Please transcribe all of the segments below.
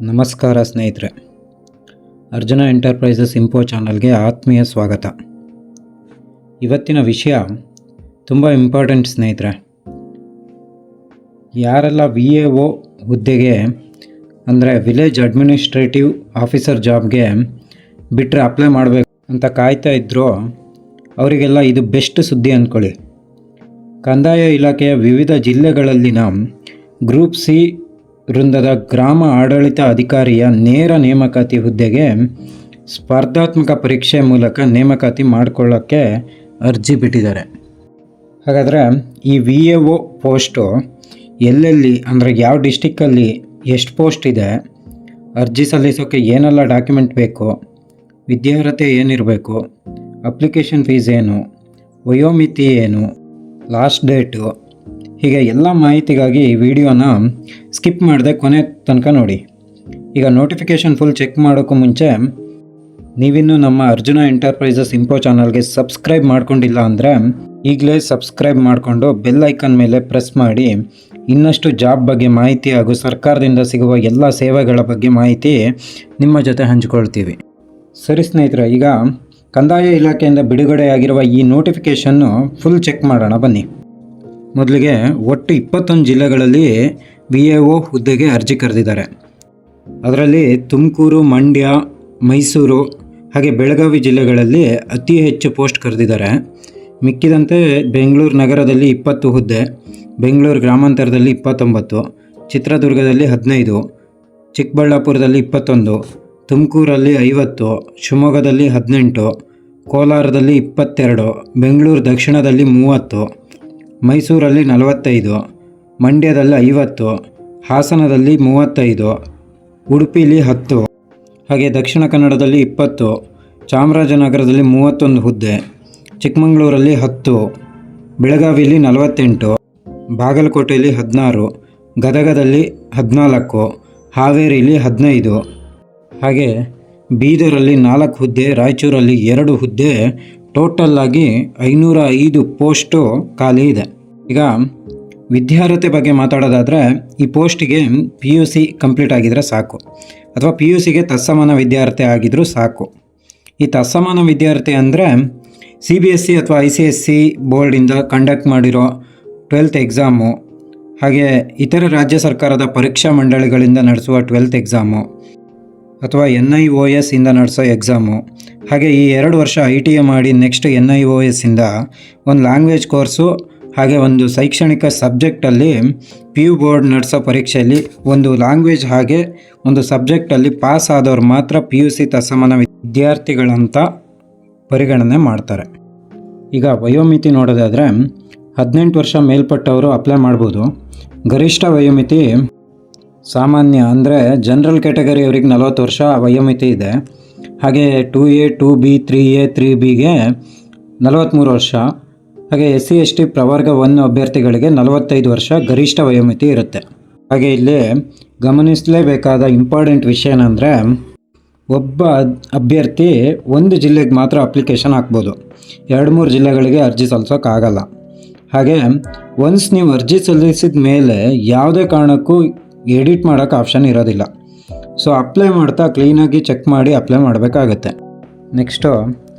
ನಮಸ್ಕಾರ ಸ್ನೇಹಿತರೆ, ಅರ್ಜುನ ಎಂಟರ್ಪ್ರೈಸಸ್ ಇಂಪೋ ಚಾನಲ್ಗೆ ಆತ್ಮೀಯ ಸ್ವಾಗತ. ಇವತ್ತಿನ ವಿಷಯ ತುಂಬ ಇಂಪಾರ್ಟೆಂಟ್ ಸ್ನೇಹಿತರೆ. ಯಾರೆಲ್ಲ VAO ಹುದ್ದೆಗೆ ಅಂದರೆ ವಿಲೇಜ್ ಅಡ್ಮಿನಿಸ್ಟ್ರೇಟಿವ್ ಆಫೀಸರ್ ಜಾಬ್ಗೆ ಬಿಟ್ಟರೆ ಅಪ್ಲೈ ಮಾಡಬೇಕು ಅಂತ ಕಾಯ್ತಾ ಇದ್ರೋ ಅವರಿಗೆಲ್ಲ ಇದು ಬೆಸ್ಟ್ ಸುದ್ದಿ ಅಂದ್ಕೊಳ್ಳಿ. ಕಂದಾಯ ಇಲಾಖೆಯ ವಿವಿಧ ಜಿಲ್ಲೆಗಳಲ್ಲಿನ ಗ್ರೂಪ್ ಸಿ ವೃಂದದ ಗ್ರಾಮ ಆಡಳಿತ ಅಧಿಕಾರಿಯ ನೇರ ನೇಮಕಾತಿ ಹುದ್ದೆಗೆ ಸ್ಪರ್ಧಾತ್ಮಕ ಪರೀಕ್ಷೆ ಮೂಲಕ ನೇಮಕಾತಿ ಮಾಡಿಕೊಳ್ಳೋಕ್ಕೆ ಅರ್ಜಿ ಬಿಟ್ಟಿದ್ದಾರೆ. ಹಾಗಾದರೆ ಈ VAO ಪೋಸ್ಟು ಎಲ್ಲೆಲ್ಲಿ ಅಂದರೆ ಯಾವ ಡಿಸ್ಟಿಕ್ಕಲ್ಲಿ ಎಷ್ಟು ಪೋಸ್ಟ್ ಇದೆ, ಅರ್ಜಿ ಸಲ್ಲಿಸೋಕ್ಕೆ ಏನೆಲ್ಲ ಡಾಕ್ಯುಮೆಂಟ್ ಬೇಕು, ವಿದ್ಯಾರ್ಹತೆ ಏನಿರಬೇಕು, ಅಪ್ಲಿಕೇಶನ್ ಫೀಸ್ ಏನು, ವಯೋಮಿತಿ ಏನು, ಲಾಸ್ಟ್ ಡೇಟು, ಹೀಗೆ ಎಲ್ಲ ಮಾಹಿತಿಗಾಗಿ ಈ ವಿಡಿಯೋನ ಸ್ಕಿಪ್ ಮಾಡದೆ ಕೊನೆ ತನಕ ನೋಡಿ. ಈಗ ನೋಟಿಫಿಕೇಷನ್ ಫುಲ್ ಚೆಕ್ ಮಾಡೋಕ್ಕೂ ಮುಂಚೆ ನೀವಿನ್ನೂ ನಮ್ಮ ಅರ್ಜುನ ಎಂಟರ್ಪ್ರೈಸಸ್ ಇಂಪೋ ಚಾನಲ್ಗೆ ಸಬ್ಸ್ಕ್ರೈಬ್ ಮಾಡ್ಕೊಂಡಿಲ್ಲ ಅಂದರೆ ಈಗಲೇ ಸಬ್ಸ್ಕ್ರೈಬ್ ಮಾಡಿಕೊಂಡು ಬೆಲ್ ಐಕನ್ ಮೇಲೆ ಪ್ರೆಸ್ ಮಾಡಿ ಇನ್ನಷ್ಟು ಜಾಬ್ ಬಗ್ಗೆ ಮಾಹಿತಿ ಹಾಗೂ ಸರ್ಕಾರದಿಂದ ಸಿಗುವ ಎಲ್ಲ ಸೇವೆಗಳ ಬಗ್ಗೆ ಮಾಹಿತಿ ನಿಮ್ಮ ಜೊತೆ ಹಂಚಿಕೊಳ್ತೀವಿ. ಸರಿ ಸ್ನೇಹಿತರೆ, ಈಗ ಕಂದಾಯ ಇಲಾಖೆಯಿಂದ ಬಿಡುಗಡೆಯಾಗಿರುವ ಈ ನೋಟಿಫಿಕೇಷನ್ನು ಫುಲ್ ಚೆಕ್ ಮಾಡೋಣ ಬನ್ನಿ. ಮೊದಲಿಗೆ ಒಟ್ಟು 21 ಜಿಲ್ಲೆಗಳಲ್ಲಿ VAO ಹುದ್ದೆಗೆ ಅರ್ಜಿ ಕರೆದಿದ್ದಾರೆ. ಅದರಲ್ಲಿ ತುಮಕೂರು, ಮಂಡ್ಯ, ಮೈಸೂರು ಹಾಗೆ ಬೆಳಗಾವಿ ಜಿಲ್ಲೆಗಳಲ್ಲಿ ಅತಿ ಹೆಚ್ಚು ಪೋಸ್ಟ್ ಕರೆದಿದ್ದಾರೆ. ಮಿಕ್ಕಿದಂತೆ ಬೆಂಗಳೂರು ನಗರದಲ್ಲಿ 20 ಹುದ್ದೆ, ಬೆಂಗಳೂರು ಗ್ರಾಮಾಂತರದಲ್ಲಿ 29, ಚಿತ್ರದುರ್ಗದಲ್ಲಿ 15, ಚಿಕ್ಕಬಳ್ಳಾಪುರದಲ್ಲಿ 21, ತುಮಕೂರಲ್ಲಿ 50, ಶಿವಮೊಗ್ಗದಲ್ಲಿ 18, ಕೋಲಾರದಲ್ಲಿ 22, ಬೆಂಗಳೂರು ದಕ್ಷಿಣದಲ್ಲಿ 30, ಮೈಸೂರಲ್ಲಿ 45, ಮಂಡ್ಯದಲ್ಲಿ 50, ಹಾಸನದಲ್ಲಿ 35, ಉಡುಪಿಲಿ 10, ಹಾಗೆ ದಕ್ಷಿಣ ಕನ್ನಡದಲ್ಲಿ 20, ಚಾಮರಾಜನಗರದಲ್ಲಿ 31 ಹುದ್ದೆ, ಚಿಕ್ಕಮಗಳೂರಲ್ಲಿ 10, ಬೆಳಗಾವಿಯಲ್ಲಿ 48, ಬಾಗಲಕೋಟೆಯಲ್ಲಿ 16, ಗದಗದಲ್ಲಿ 14, ಹಾವೇರಿಯಲ್ಲಿ 15, ಹಾಗೆ ಬೀದರಲ್ಲಿ 4 ಹುದ್ದೆ, ರಾಯಚೂರಲ್ಲಿ 2 ಹುದ್ದೆ, ಟೋಟಲ್ ಆಗಿ 505 ಪೋಸ್ಟು ಖಾಲಿ ಇದೆ. ಈಗ ವಿದ್ಯಾರ್ಹತೆ ಬಗ್ಗೆ ಮಾತಾಡೋದಾದರೆ ಈ ಪೋಸ್ಟಿಗೆ PUC ಕಂಪ್ಲೀಟ್ ಆಗಿದ್ರೆ ಸಾಕು, ಅಥವಾ PUCಗೆ ತತ್ಸಮಾನ ವಿದ್ಯಾರ್ಹತೆ ಆಗಿದ್ರೂ ಸಾಕು. ಈ ತತ್ಸಮಾನ ವಿದ್ಯಾರ್ಹತೆ ಅಂದರೆ CBSE ಅಥವಾ ICSC ಬೋರ್ಡಿಂದ ಕಂಡಕ್ಟ್ ಮಾಡಿರೋ 12th ಎಕ್ಸಾಮು, ಹಾಗೆ ಇತರ ರಾಜ್ಯ ಸರ್ಕಾರದ ಪರೀಕ್ಷಾ ಮಂಡಳಿಗಳಿಂದ ನಡೆಸುವ 12th ಎಕ್ಸಾಮು, ಅಥವಾ NIOS ಇಂದ ನಡೆಸೋ ಎಕ್ಸಾಮು, ಹಾಗೆ ಈ 2 ವರ್ಷ ITA ಮಾಡಿ ನೆಕ್ಸ್ಟ್ NIOS ಇಂದ ಒಂದು ಲ್ಯಾಂಗ್ವೇಜ್ ಕೋರ್ಸು, ಹಾಗೆ ಒಂದು ಶೈಕ್ಷಣಿಕ ಸಬ್ಜೆಕ್ಟಲ್ಲಿ PU ಬೋರ್ಡ್ ನಡೆಸೋ ಪರೀಕ್ಷೆಯಲ್ಲಿ ಒಂದು ಲ್ಯಾಂಗ್ವೇಜ್ ಹಾಗೆ ಒಂದು ಸಬ್ಜೆಕ್ಟಲ್ಲಿ ಪಾಸ್ ಆದವ್ರು ಮಾತ್ರ PUC ತತ್ಸಮಾನ ವಿದ್ಯಾರ್ಥಿಗಳಂತ ಪರಿಗಣನೆ ಮಾಡ್ತಾರೆ. ಈಗ ವಯೋಮಿತಿ ನೋಡೋದಾದರೆ 18 ವರ್ಷ ಮೇಲ್ಪಟ್ಟವರು ಅಪ್ಲೈ ಮಾಡ್ಬೋದು. ಗರಿಷ್ಠ ವಯೋಮಿತಿ ಸಾಮಾನ್ಯ ಅಂದರೆ ಜನರಲ್ ಕ್ಯಾಟಗರಿಯವರಿಗೆ 40 ವರ್ಷ ವಯೋಮಿತಿ ಇದೆ. ಹಾಗೆ 2A, 2B, 3A, 3Bಗೆ 43 ವರ್ಷ, ಹಾಗೆ SC ST ಪ್ರವರ್ಗ 1 ಅಭ್ಯರ್ಥಿಗಳಿಗೆ 45 ವರ್ಷ ಗರಿಷ್ಠ ವಯೋಮಿತಿ ಇರುತ್ತೆ. ಹಾಗೆ ಇಲ್ಲಿ ಗಮನಿಸಲೇಬೇಕಾದ ಇಂಪಾರ್ಟೆಂಟ್ ವಿಷಯ ಏನಂದರೆ ಒಬ್ಬ ಅಭ್ಯರ್ಥಿ ಒಂದು ಜಿಲ್ಲೆಗೆ ಮಾತ್ರ ಅಪ್ಲಿಕೇಶನ್ ಹಾಕ್ಬೋದು, 2-3 ಜಿಲ್ಲೆಗಳಿಗೆ ಅರ್ಜಿ ಸಲ್ಲಿಸೋಕ್ಕಾಗಲ್ಲ. ಹಾಗೆ ಒನ್ಸ್ ನೀವು ಅರ್ಜಿ ಸಲ್ಲಿಸಿದ ಮೇಲೆ ಯಾವುದೇ ಕಾರಣಕ್ಕೂ ಎಡಿಟ್ ಮಾಡೋಕ್ಕೆ ಆಪ್ಷನ್ ಇರೋದಿಲ್ಲ. ಸೊ ಅಪ್ಲೈ ಮಾಡ್ತಾ ಕ್ಲೀನಾಗಿ ಚೆಕ್ ಮಾಡಿ ಅಪ್ಲೈ ಮಾಡಬೇಕಾಗತ್ತೆ. ನೆಕ್ಸ್ಟು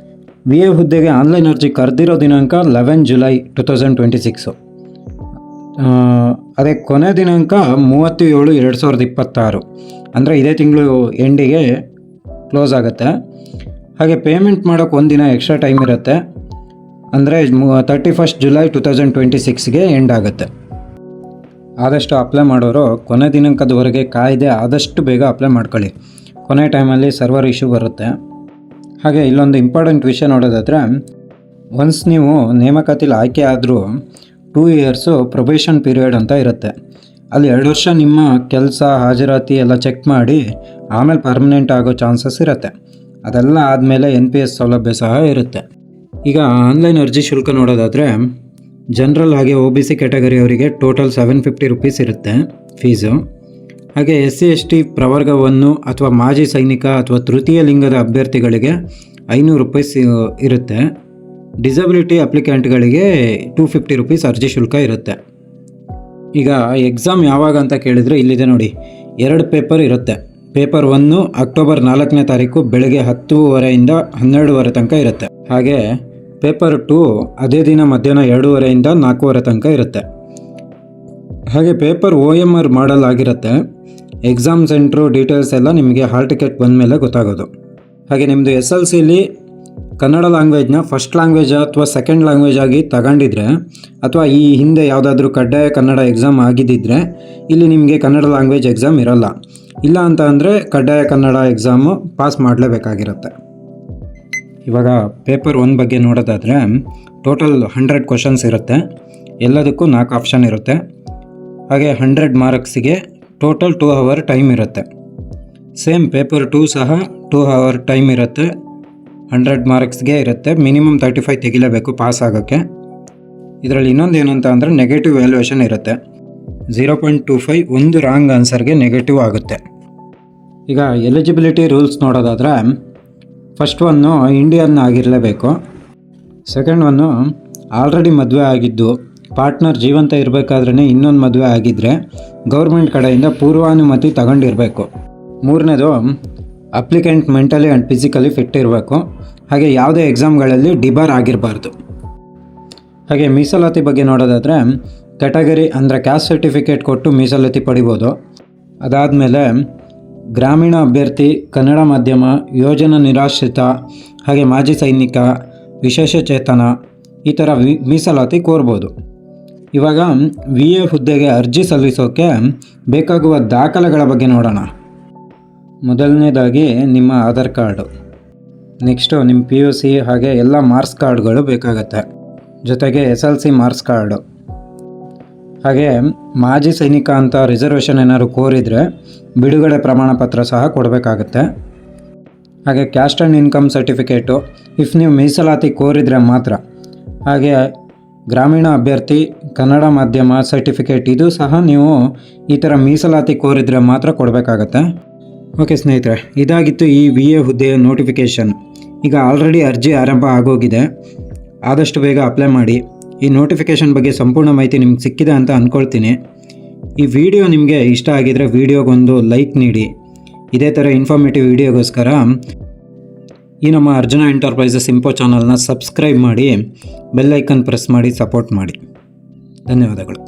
VA ಹುದ್ದೆಗೆ ಆನ್ಲೈನ್ ಅರ್ಜಿ ಕರೆದಿರೋ ದಿನಾಂಕ 11 ಜುಲೈ 2026. ಅದೇ ಕೊನೆ ದಿನಾಂಕ 30/7/2026, ಅಂದರೆ ಇದೇ ತಿಂಗಳು ಎಂಡಿಗೆ ಕ್ಲೋಸ್ ಆಗುತ್ತೆ. ಹಾಗೆ ಪೇಮೆಂಟ್ ಮಾಡೋಕ್ಕೆ ಒಂದು ದಿನ ಎಕ್ಸ್ಟ್ರಾ ಟೈಮ್ ಇರುತ್ತೆ, ಅಂದರೆ 31 ಜುಲೈ 2026ಗೆ ಎಂಡ್ ಆಗುತ್ತೆ. ಆದಷ್ಟು ಅಪ್ಲೈ ಮಾಡೋರು ಕೊನೆ ದಿನಾಂಕದವರೆಗೆ ಕಾಯ್ದೆ ಆದಷ್ಟು ಬೇಗ ಅಪ್ಲೈ ಮಾಡ್ಕೊಳ್ಳಿ, ಕೊನೆ ಟೈಮಲ್ಲಿ ಸರ್ವರ್ ಇಶ್ಯೂ ಬರುತ್ತೆ. ಹಾಗೆ ಇಲ್ಲೊಂದು ಇಂಪಾರ್ಟೆಂಟ್ ವಿಷಯ ನೋಡೋದಾದರೆ, ಒನ್ಸ್ ನೀವು ನೇಮಕಾತಿಲಿ ಆಯ್ಕೆ ಆದರೂ 2 ಇಯರ್ಸು ಪ್ರೊಬೇಷನ್ ಪೀರಿಯಡ್ ಅಂತ ಇರುತ್ತೆ. ಅಲ್ಲಿ 2 ವರ್ಷ ನಿಮ್ಮ ಕೆಲಸ ಹಾಜರಾತಿ ಎಲ್ಲ ಚೆಕ್ ಮಾಡಿ ಆಮೇಲೆ ಪರ್ಮನೆಂಟ್ ಆಗೋ ಚಾನ್ಸಸ್ ಇರುತ್ತೆ. ಅದೆಲ್ಲ ಆದಮೇಲೆ NPS ಸೌಲಭ್ಯ ಸಹ ಇರುತ್ತೆ. ಈಗ ಆನ್ಲೈನ್ ಅರ್ಜಿ ಶುಲ್ಕ ನೋಡೋದಾದರೆ ಜನರಲ್ ಹಾಗೆ OBC ಕ್ಯಾಟಗರಿಯವರಿಗೆ ಟೋಟಲ್ 750 ರುಪೀಸ್ ಇರುತ್ತೆ ಫೀಸು. ಹಾಗೆ SC ST ಪ್ರವರ್ಗ 1 ಅಥವಾ ಮಾಜಿ ಸೈನಿಕ ಅಥವಾ ತೃತೀಯ ಲಿಂಗದ ಅಭ್ಯರ್ಥಿಗಳಿಗೆ 500 ರೂಪಾಯಿ ಇರುತ್ತೆ. ಡಿಸಬಿಲಿಟಿ ಅಪ್ಲಿಕೆಂಟ್ಗಳಿಗೆ 250 ರುಪೀಸ್ ಅರ್ಜಿ ಶುಲ್ಕ ಇರುತ್ತೆ. ಈಗ ಎಕ್ಸಾಮ್ ಯಾವಾಗ ಅಂತ ಕೇಳಿದರೆ ಇಲ್ಲಿದೆ ನೋಡಿ, 2 ಪೇಪರ್ ಇರುತ್ತೆ. ಪೇಪರ್ 1 ಅಕ್ಟೋಬರ್ 4ನೇ ತಾರೀಕು ಬೆಳಗ್ಗೆ 10:30 12:00 ತನಕ ಇರುತ್ತೆ. ಹಾಗೆ ಪೇಪರ್ 2 ಅದೇ ದಿನ ಮಧ್ಯಾಹ್ನ 2:30 4:00 ತನಕ ಇರುತ್ತೆ. ಹಾಗೆ ಪೇಪರ್ OMR ಮಾಡಲ್ ಆಗಿರುತ್ತೆ. ಎಕ್ಸಾಮ್ ಸೆಂಟ್ರು ಡೀಟೇಲ್ಸ್ ಎಲ್ಲ ನಿಮಗೆ ಹಾಲ್ ಟಿಕೆಟ್ ಬಂದ ಮೇಲೆ ಗೊತ್ತಾಗೋದು. ಹಾಗೆ ನಿಮ್ಮದು SLCಲಿ ಕನ್ನಡ ಲ್ಯಾಂಗ್ವೇಜ್ನ ಫಸ್ಟ್ ಲ್ಯಾಂಗ್ವೇಜ್ ಅಥವಾ ಸೆಕೆಂಡ್ ಲ್ಯಾಂಗ್ವೇಜ್ ಆಗಿ ತಗೊಂಡಿದ್ರೆ, ಅಥವಾ ಈ ಹಿಂದೆ ಯಾವುದಾದ್ರೂ ಕಡ್ಡಾಯ ಕನ್ನಡ ಎಕ್ಸಾಮ್ ಆಗಿದ್ದಿದ್ರೆ ಇಲ್ಲಿ ನಿಮಗೆ ಕನ್ನಡ ಲ್ಯಾಂಗ್ವೇಜ್ ಎಕ್ಸಾಮ್ ಇರೋಲ್ಲ. ಇಲ್ಲ ಅಂತ ಅಂದರೆ ಕಡ್ಡಾಯ ಕನ್ನಡ ಎಕ್ಸಾಮು ಪಾಸ್ ಮಾಡಲೇಬೇಕಾಗಿರುತ್ತೆ. ಇವಾಗ ಪೇಪರ್ 1 ಬಗ್ಗೆ ನೋಡೋದಾದರೆ ಟೋಟಲ್ 100 ಕ್ವಶನ್ಸ್ ಇರುತ್ತೆ. ಎಲ್ಲದಕ್ಕೂ 4 ಆಪ್ಷನ್ ಇರುತ್ತೆ. ಹಾಗೆ 100 ಮಾರ್ಕ್ಸಿಗೆ ಟೋಟಲ್ 2 ಅವರ್ ಟೈಮ್ ಇರುತ್ತೆ. ಸೇಮ್ ಪೇಪರ್ 2 ಸಹ 2 ಅವರ್ ಟೈಮ್ ಇರುತ್ತೆ. 100 ಮಾರ್ಕ್ಸ್ಗೆ ಇರುತ್ತೆ. ಮಿನಿಮಮ್ 35 ತೆಗಿಲೇಬೇಕು ಪಾಸ್ ಆಗೋಕ್ಕೆ. ಇದರಲ್ಲಿ ಇನ್ನೊಂದು ಏನಂತ ಅಂದರೆ ನೆಗೆಟಿವ್ ವ್ಯಾಲ್ಯೂಯೇಷನ್ ಇರುತ್ತೆ. 0.25 ಒಂದು ರಾಂಗ್ ಆನ್ಸರ್ಗೆ ನೆಗೆಟಿವ್ ಆಗುತ್ತೆ. ಈಗ ಎಲಿಜಿಬಿಲಿಟಿ ರೂಲ್ಸ್ ನೋಡೋದಾದರೆ ಫಸ್ಟ್ ಒನ್ನು ಇಂಡಿಯನ್ ಆಗಿರಲೇಬೇಕು. ಸೆಕೆಂಡ್ ಒನ್ನು ಆಲ್ರೆಡಿ ಮದುವೆ ಆಗಿದ್ದು ಪಾರ್ಟ್ನರ್ ಜೀವಂತ ಇರಬೇಕಾದ್ರೇ ಇನ್ನೊಂದು ಮದುವೆ ಆಗಿದ್ದರೆ ಗೌರ್ಮೆಂಟ್ ಕಡೆಯಿಂದ ಪೂರ್ವಾನುಮತಿ ತಗೊಂಡಿರಬೇಕು. ಮೂರನೇದು applicant mentally and physically fit ಇರಬೇಕು. ಹಾಗೆ ಯಾವುದೇ ಎಕ್ಸಾಮ್ಗಳಲ್ಲಿ ಡಿಬಾರ್ ಆಗಿರಬಾರ್ದು. ಹಾಗೆ ಮೀಸಲಾತಿ ಬಗ್ಗೆ ನೋಡೋದಾದರೆ ಕ್ಯಾಟಗರಿ ಅಂದರೆ ಕ್ಯಾಸ್ಟ್ ಸರ್ಟಿಫಿಕೇಟ್ ಕೊಟ್ಟು ಮೀಸಲಾತಿ ಪಡಿಬೋದು. ಅದಾದಮೇಲೆ ಗ್ರಾಮೀಣ ಅಭ್ಯರ್ಥಿ, ಕನ್ನಡ ಮಾಧ್ಯಮ, ಯೋಜನಾ ನಿರಾಶ್ರಿತ, ಹಾಗೆ ಮಾಜಿ ಸೈನಿಕ, ವಿಶೇಷ ಚೇತನ ಈ ಥರ ಮೀಸಲಾತಿ ಕೋರ್ಬೋದು. ಇವಾಗ VA ಹುದ್ದೆಗೆ ಅರ್ಜಿ ಸಲ್ಲಿಸೋಕ್ಕೆ ಬೇಕಾಗುವ ದಾಖಲೆಗಳ ಬಗ್ಗೆ ನೋಡೋಣ. ಮೊದಲನೇದಾಗಿ ನಿಮ್ಮ ಆಧಾರ್ ಕಾರ್ಡು, ನೆಕ್ಸ್ಟು ನಿಮ್ಮ PUC ಹಾಗೆ ಎಲ್ಲ ಮಾರ್ಕ್ಸ್ ಕಾರ್ಡ್ಗಳು ಬೇಕಾಗತ್ತೆ. ಜೊತೆಗೆ SLC ಮಾರ್ಕ್ಸ್ ಕಾರ್ಡು, ಹಾಗೆ ಮಾಜಿ ಸೈನಿಕ ಅಂತ ರಿಸರ್ವೇಷನ್ ಏನಾದ್ರು ಕೋರಿದರೆ ಬಿಡುಗಡೆ ಪ್ರಮಾಣ ಪತ್ರ ಸಹ ಕೊಡಬೇಕಾಗತ್ತೆ. ಹಾಗೆ caste and income certificate if ನೀವು ಮೀಸಲಾತಿ ಕೋರಿದರೆ ಮಾತ್ರ. ಹಾಗೆ ಗ್ರಾಮೀಣ ಅಭ್ಯರ್ಥಿ, ಕನ್ನಡ ಮಾಧ್ಯಮ ಸರ್ಟಿಫಿಕೇಟ್ ಇದು ಸಹ ನೀವು ಈ ಥರ ಮೀಸಲಾತಿ ಕೋರಿದರೆ ಮಾತ್ರ ಕೊಡಬೇಕಾಗತ್ತೆ. ಓಕೆ ಸ್ನೇಹಿತರೆ, ಇದಾಗಿತ್ತು ಈ VA ಹುದ್ದೆಯ ನೋಟಿಫಿಕೇಷನ್. ಈಗ ಆಲ್ರೆಡಿ ಅರ್ಜಿ ಆರಂಭ ಆಗೋಗಿದೆ. ಆದಷ್ಟು ಬೇಗ ಅಪ್ಲೈ ಮಾಡಿ. ಈ ನೋಟಿಫಿಕೇಷನ್ ಬಗ್ಗೆ ಸಂಪೂರ್ಣ ಮಾಹಿತಿ ನಿಮ್ಗೆ ಸಿಕ್ಕಿದೆ ಅಂತ ಅಂದ್ಕೊಳ್ತೀನಿ. ಈ ವಿಡಿಯೋ ನಿಮಗೆ ಇಷ್ಟ ಆಗಿದರೆ ವಿಡಿಯೋಗೊಂದು ಲೈಕ್ ನೀಡಿ. ಇದೇ ಥರ ಇನ್ಫಾರ್ಮೇಟಿವ್ ವಿಡಿಯೋಗೋಸ್ಕರ ಈ ನಮ್ಮ ಅರ್ಜುನ ಎಂಟರ್ಪ್ರೈಸಸ್ ಇಂಪೋ ಚಾನಲ್ನ ಸಬ್ಸ್ಕ್ರೈಬ್ ಮಾಡಿ, ಬೆಲ್ ಐಕನ್ ಪ್ರೆಸ್ ಮಾಡಿ ಸಪೋರ್ಟ್ ಮಾಡಿ. ಧನ್ಯವಾದಗಳು.